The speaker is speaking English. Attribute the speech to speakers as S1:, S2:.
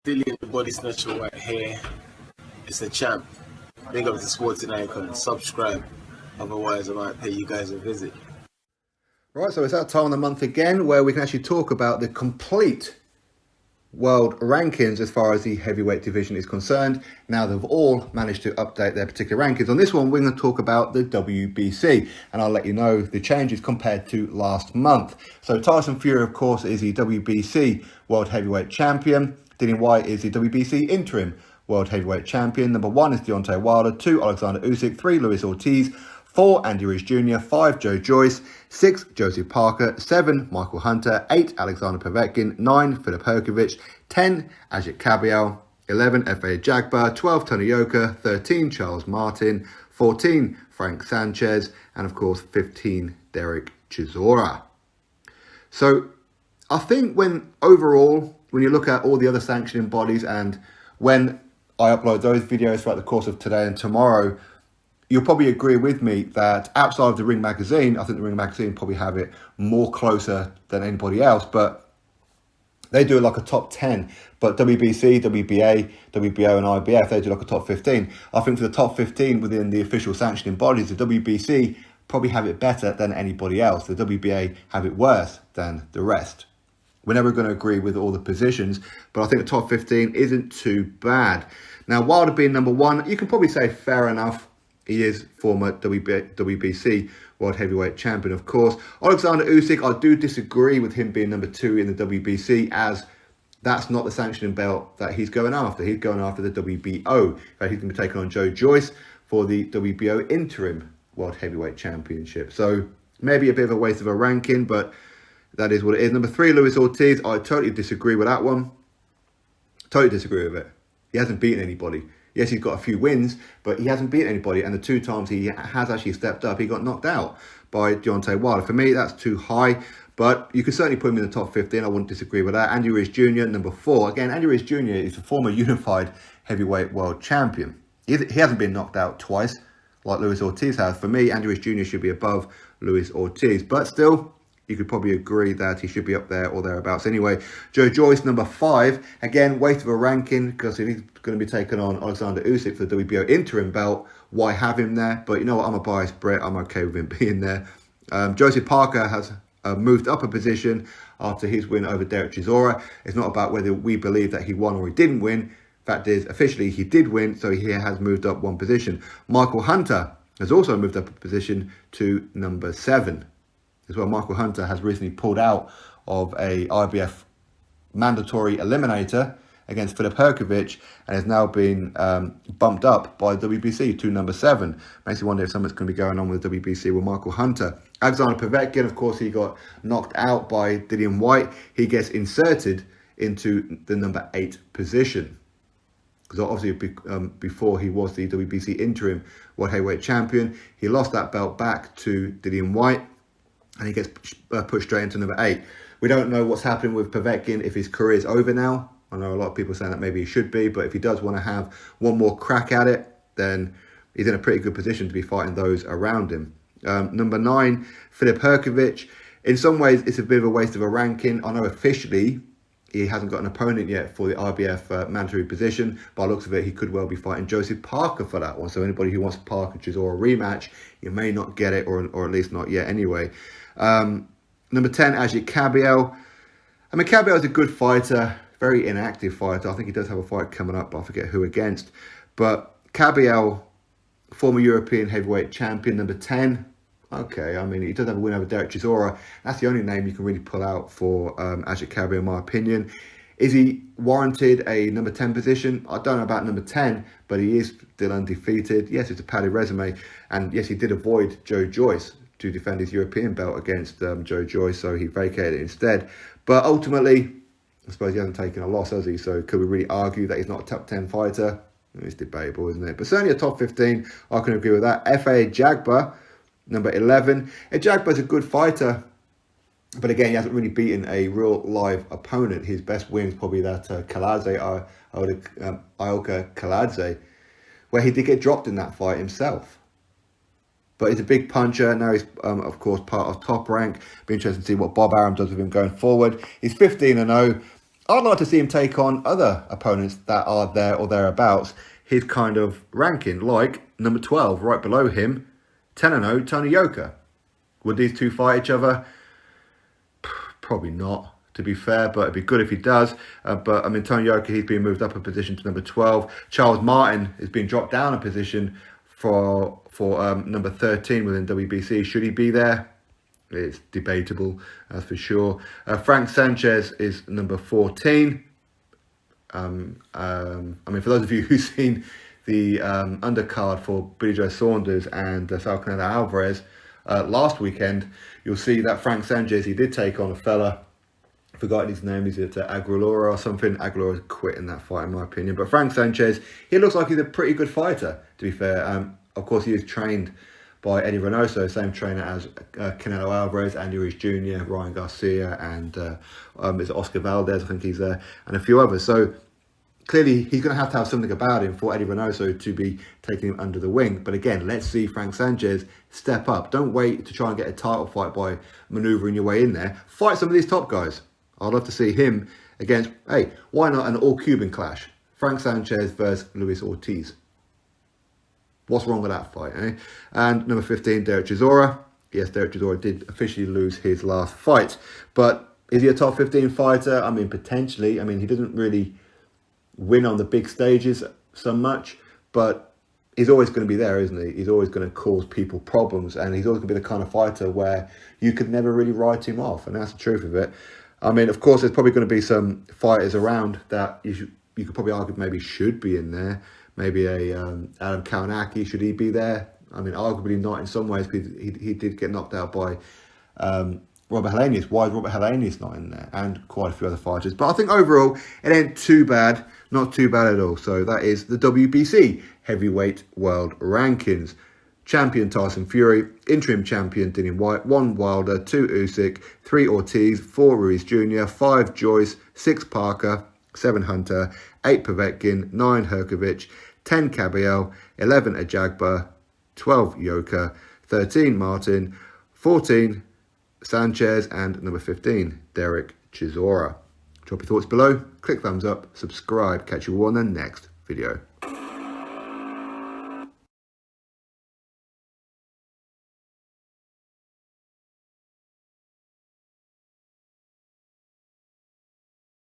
S1: Dillian the Body Snatcher right here. It's a champ. Big up to Sporting Icon. Subscribe. Otherwise, I might pay you guys a visit.
S2: Right, so it's that time of the month again where we can actually talk about the complete world rankings as far as the heavyweight division is concerned. Now they've all managed to update their particular rankings. On this one, we're going to talk about the WBC, and I'll let you know the changes compared to last month. So Tyson Fury, of course, is the WBC World Heavyweight Champion. Dillian Whyte is the WBC Interim World Heavyweight Champion. Number 1 is Deontay Wilder, 2 Alexander Usyk, 3 Ruiz Ortiz, 4 Andy Ruiz Jr., 5 Joe Joyce, 6 Joseph Parker, 7 Michael Hunter, 8 Alexander Povetkin, 9 Filip Herkovich, 10 Ajit Kabiel, 11 F.A. Jagba, 12 Tony Yoka, 13 Charles Martin, 14 Frank Sanchez, and of course 15 Derek Chisora. So I think when you look at all the other sanctioning bodies, and when I upload those videos throughout the course of today and tomorrow, you'll probably agree with me that outside of the Ring Magazine, I think the Ring Magazine probably have it more closer than anybody else, but they do like a top 10. But WBC, WBA, WBO and IBF, they do like a top 15. I think for the top 15 within the official sanctioning bodies, the WBC probably have it better than anybody else. The WBA have it worse than the rest. We're never going to agree with all the positions, but I think the top 15 isn't too bad. Now, Wilder being number 1, you can probably say fair enough. He is former WBC World Heavyweight Champion, of course. Alexander Usyk, I do disagree with him being number 2 in the WBC, as that's not the sanctioning belt that he's going after. He's going after the WBO. In fact, he's going to be taking on Joe Joyce for the WBO Interim World Heavyweight Championship. So maybe a bit of a waste of a ranking, but that is what it is. Number 3, Luis Ortiz. I totally disagree with that one. Totally disagree with it. He hasn't beaten anybody. Yes, he's got a few wins, but he hasn't beaten anybody. And the 2 times he has actually stepped up, he got knocked out by Deontay Wilder. For me, that's too high, but you can certainly put him in the top 15. I wouldn't disagree with that. Andy Ruiz Jr., number 4. Again, Andy Ruiz Jr. is a former unified heavyweight world champion. He hasn't been knocked out twice like Luis Ortiz has. For me, Andy Ruiz Jr. should be above Luis Ortiz, but still, you could probably agree that he should be up there or thereabouts. Anyway, Joe Joyce, number 5. Again, waste of a ranking, because if he's going to be taking on Alexander Usyk for the WBO interim belt, why have him there? But you know what? I'm a biased Brit. I'm okay with him being there. Joseph Parker has moved up a position after his win over Derek Chisora. It's not about whether we believe that he won or he didn't win. Fact is, officially, he did win, so he has moved up 1 position. Michael Hunter has also moved up a position to number 7. As well, Michael Hunter has recently pulled out of a IBF mandatory eliminator against Filip Herkovich and has now been bumped up by WBC to number 7. Makes you wonder if something's going to be going on with WBC with Michael Hunter. Alexander Povetkin, of course, he got knocked out by Dillian Whyte. He gets inserted into the number 8 position. Because obviously before he was the WBC Interim World Heavyweight Champion, he lost that belt back to Dillian Whyte, and he gets pushed straight into number 8. We don't know what's happening with Povetkin, if his career is over now. I know a lot of people saying that maybe he should be, but if he does want to have one more crack at it, then he's in a pretty good position to be fighting those around him. Number 9, Filip Herkovich. In some ways, it's a bit of a waste of a ranking. I know officially he hasn't got an opponent yet for the IBF mandatory position. By the looks of it, he could well be fighting Joseph Parker for that one. So anybody who wants Parker Chisora rematch, you may not get it, or at least not yet anyway. Number 10, Ajit Kabiel. I mean, Kabiel is a good fighter, very inactive fighter. I think he does have a fight coming up, but I forget who against. But Kabiel, former European heavyweight champion, number 10. Okay, I mean, he does have a win over Derek Chisora. That's the only name you can really pull out for Ajit Kabiel, in my opinion. Is he warranted a number 10 position? I don't know about number 10, but he is still undefeated. Yes, it's a padded resume. And yes, he did avoid Joe Joyce to defend his European belt against Joe Joyce, so he vacated it instead. But ultimately, I suppose he hasn't taken a loss, has he? So could we really argue that he's not a top 10 fighter? It's debatable, isn't it? But certainly a top 15, I can agree with that. F.A. Jagba, number 11. Jagba's a good fighter, but again, he hasn't really beaten a real live opponent. His best win is probably that Kaladze, Ioka Kaladze, where he did get dropped in that fight himself. But he's a big puncher. Now he's, of course, part of Top Rank. Be interesting to see what Bob Arum does with him going forward. He's 15-0. I'd like to see him take on other opponents that are there or thereabouts his kind of ranking, like number 12, right below him, 10-0, Tony Yoka. Would these two fight each other? Probably not, to be fair, but it'd be good if he does. But I mean, Tony Yoka, he's been moved up a position to number 12. Charles Martin has been dropped down a position for number 13 within WBC. Should he be there? It's debatable, that's for sure. Frank Sanchez is number 14. I mean, for those of you who've seen the undercard for Billy Joe Saunders and Saul Canelo Alvarez last weekend, you'll see that Frank Sanchez, he did take on a fella, forgotten his name, is it Aguilera or something? Aguilera quit in that fight, in my opinion. But Frank Sanchez, he looks like he's a pretty good fighter, to be fair. Of course, he is trained by Eddie Reynoso, same trainer as Canelo Alvarez, Andy Ruiz Jr., Ryan Garcia, and is Oscar Valdez, I think he's there, and a few others. So clearly he's going to have something about him for Eddie Reynoso to be taking him under the wing. But again, let's see Frank Sanchez step up. Don't wait to try and get a title fight by manoeuvring your way in there. Fight some of these top guys. I'd love to see him against, hey, why not an all-Cuban clash? Frank Sanchez versus Luis Ortiz. What's wrong with that fight, eh? And number 15, Derek Chisora. Yes, Derek Chisora did officially lose his last fight. But is he a top 15 fighter? I mean, potentially. I mean, he doesn't really win on the big stages so much. But he's always going to be there, isn't he? He's always going to cause people problems. And he's always going to be the kind of fighter where you could never really write him off. And that's the truth of it. I mean, of course, there's probably going to be some fighters around that you could probably argue maybe should be in there. Maybe a Adam Kalinacki, should he be there? I mean, arguably not in some ways, because he did get knocked out by Robert Helenius. Why is Robert Helenius not in there? And quite a few other fighters. But I think overall, it ain't too bad. Not too bad at all. So that is the WBC Heavyweight World Rankings. Champion Tyson Fury, interim champion Dillian Whyte, 1 Wilder, 2 Usyk, 3 Ortiz, 4 Ruiz Jr., 5 Joyce, 6 Parker, 7 Hunter, 8 Povetkin, 9 Herkovich, 10 Cabiel, 11 Ajagba, 12 Yoka, 13 Martin, 14 Sanchez, and number 15, Derek Chisora. Drop your thoughts below, click thumbs up, subscribe, catch you all on the next video.